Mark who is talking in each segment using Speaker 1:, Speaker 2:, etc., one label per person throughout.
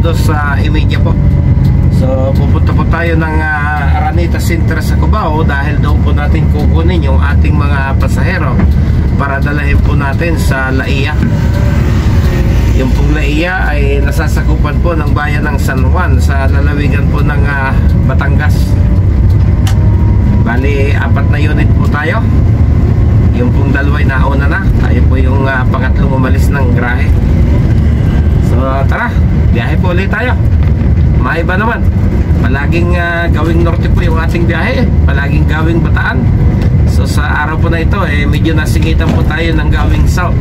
Speaker 1: Arandos sa Emenia po. So pupunta po tayo ng Araneta Center sa Cubao dahil doon po natin kukunin yung ating mga pasahero para dalahin po natin sa Laia. Yung pong Laia ay nasasakupan po ng bayan ng San Juan sa lalawigan po ng Batangas. Bali, 4 na unit po tayo. Yung pong dalaway nauna na. Tayo po yung pangatlong umalis ng grahe. So tara, biyahe po ulit tayo. Maiba naman. Palaging gawing norte po yung ating biyahe. Palaging gawing Bataan. So sa araw po na ito medyo nasingitan po tayo ng gawing south.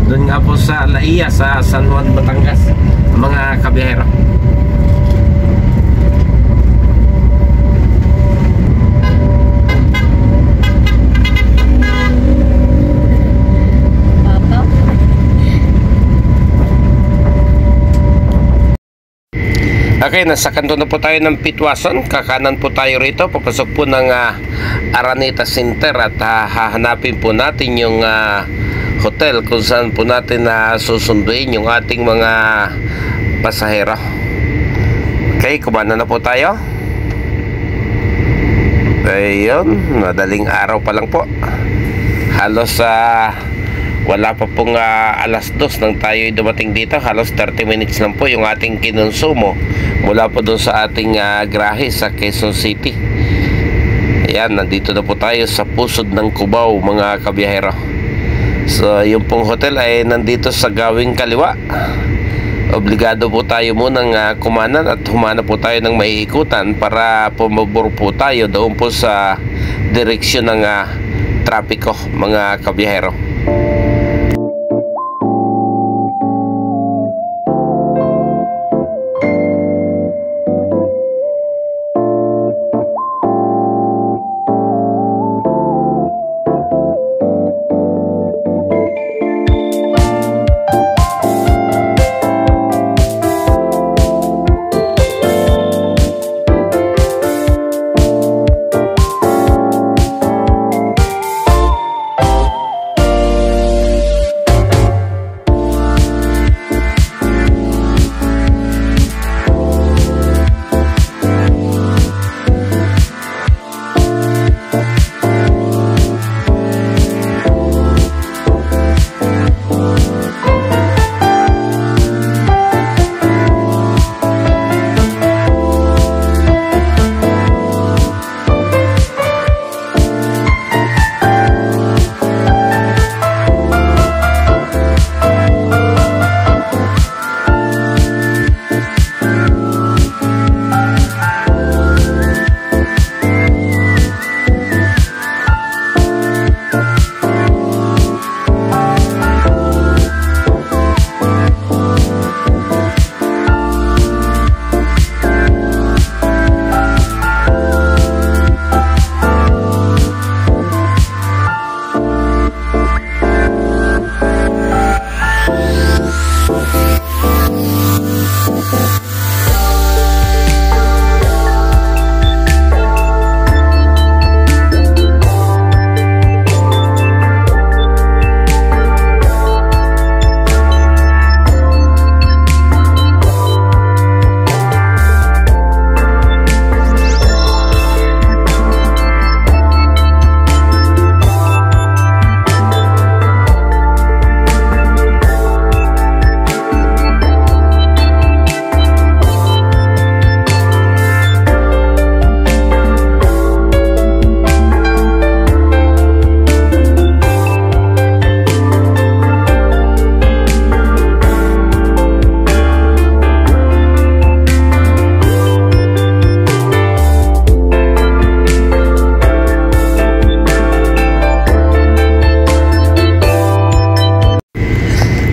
Speaker 1: Doon nga po sa Laia, sa San Juan, Batangas, mga kabiyahero. Okay, nasa kanto na po tayo ng Pitwason. Kakanan po tayo rito. Papasok po ng Araneta Center at hahanapin po natin yung hotel kung saan po natin susunduin yung ating mga pasahero. Okay, kumana na po tayo. Ayun, madaling araw pa lang po. Halos wala pa pong alas 2 nang tayo dumating dito. Halos 30 minutes lang po yung ating kinonsumo mula po doon sa ating grahe sa Quezon City. Ayan, nandito na po tayo sa pusod ng Cubao, mga kabiyahero. So yung pong hotel ay nandito sa gawing kaliwa. Obligado po tayo munang kumanan at humana po tayo ng maiikutan para pumabor po tayo doon po sa direksyon ng trapiko, mga kabiyahero.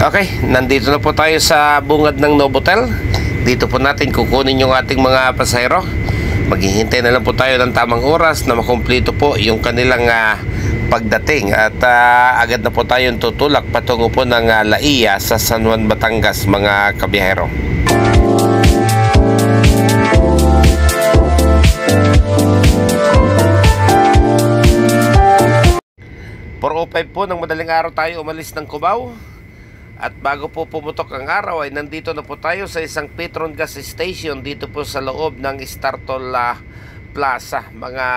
Speaker 1: Okay, nandito na po tayo sa bungad ng Novotel. Dito po natin kukunin yung ating mga pasahero. Maghihintay na lang po tayo ng tamang oras na makumpleto po yung kanilang pagdating. At agad na po tayong tutulak patungo po ng Laia sa San Juan, Batangas, mga kabiyahero. 4:05 po ng madaling araw tayo umalis ng Cubao. At bago po pumutok ang araw ay nandito na po tayo sa isang Petron gas station dito po sa loob ng Startol Plaza, mga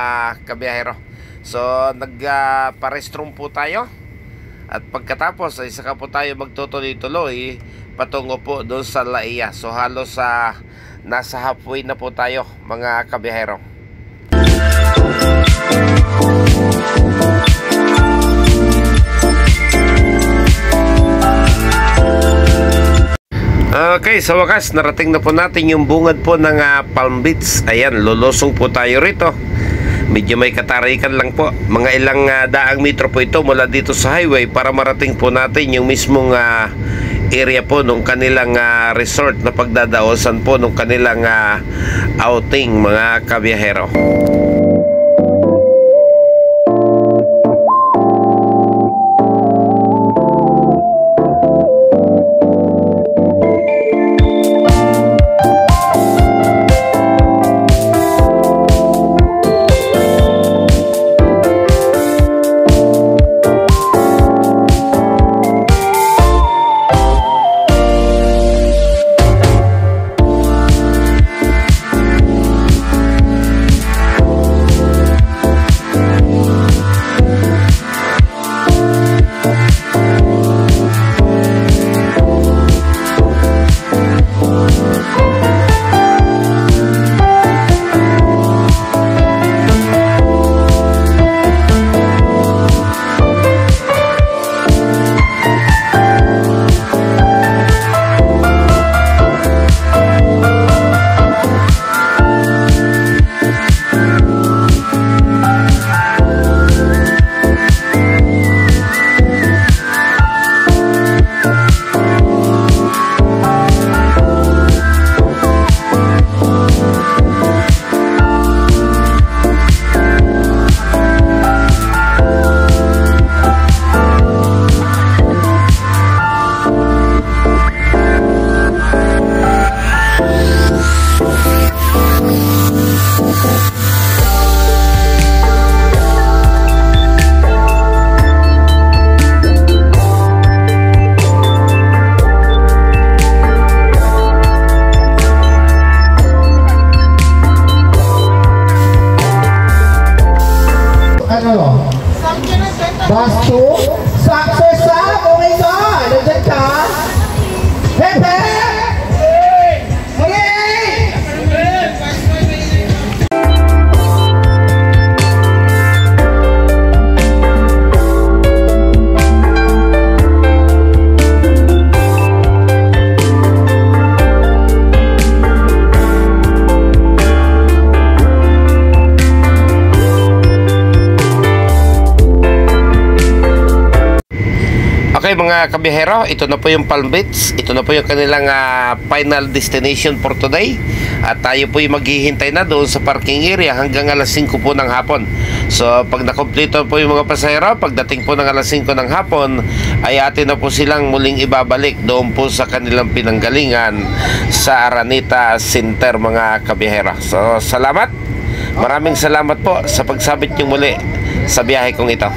Speaker 1: kabiyahero. So nagpa-restroom po tayo at pagkatapos ay saka po tayo magtutuloy-tuloy patungo po doon sa Laia. So halos nasa halfway na po tayo, mga kabiyahero. Okay, sa wakas narating na po natin yung bungad po ng Palm Beach. Ayan, lulusong po tayo rito. Medyo may katarikan lang po. Mga ilang daang metro po ito mula dito sa highway para marating po natin yung mismong area po nung kanilang resort na pagdadaosan po nung kanilang outing, mga kabiyahero.
Speaker 2: Basto, success oh my God, nandiyan ka? Pepe!
Speaker 1: Okay, mga kabiyahero, ito na po yung Palm Beach. Ito na po yung kanilang final destination for today. At tayo po yung maghihintay na doon sa parking area hanggang alas 5 po ng hapon. So pag nakompleto po yung mga pasahero, pagdating po ng alas 5 ng hapon ay atin na po silang muling ibabalik doon po sa kanilang pinanggalingan sa Araneta Center, mga kabiyahero. So salamat, maraming salamat po sa pagsabit yung muli sa biyahe kong ito.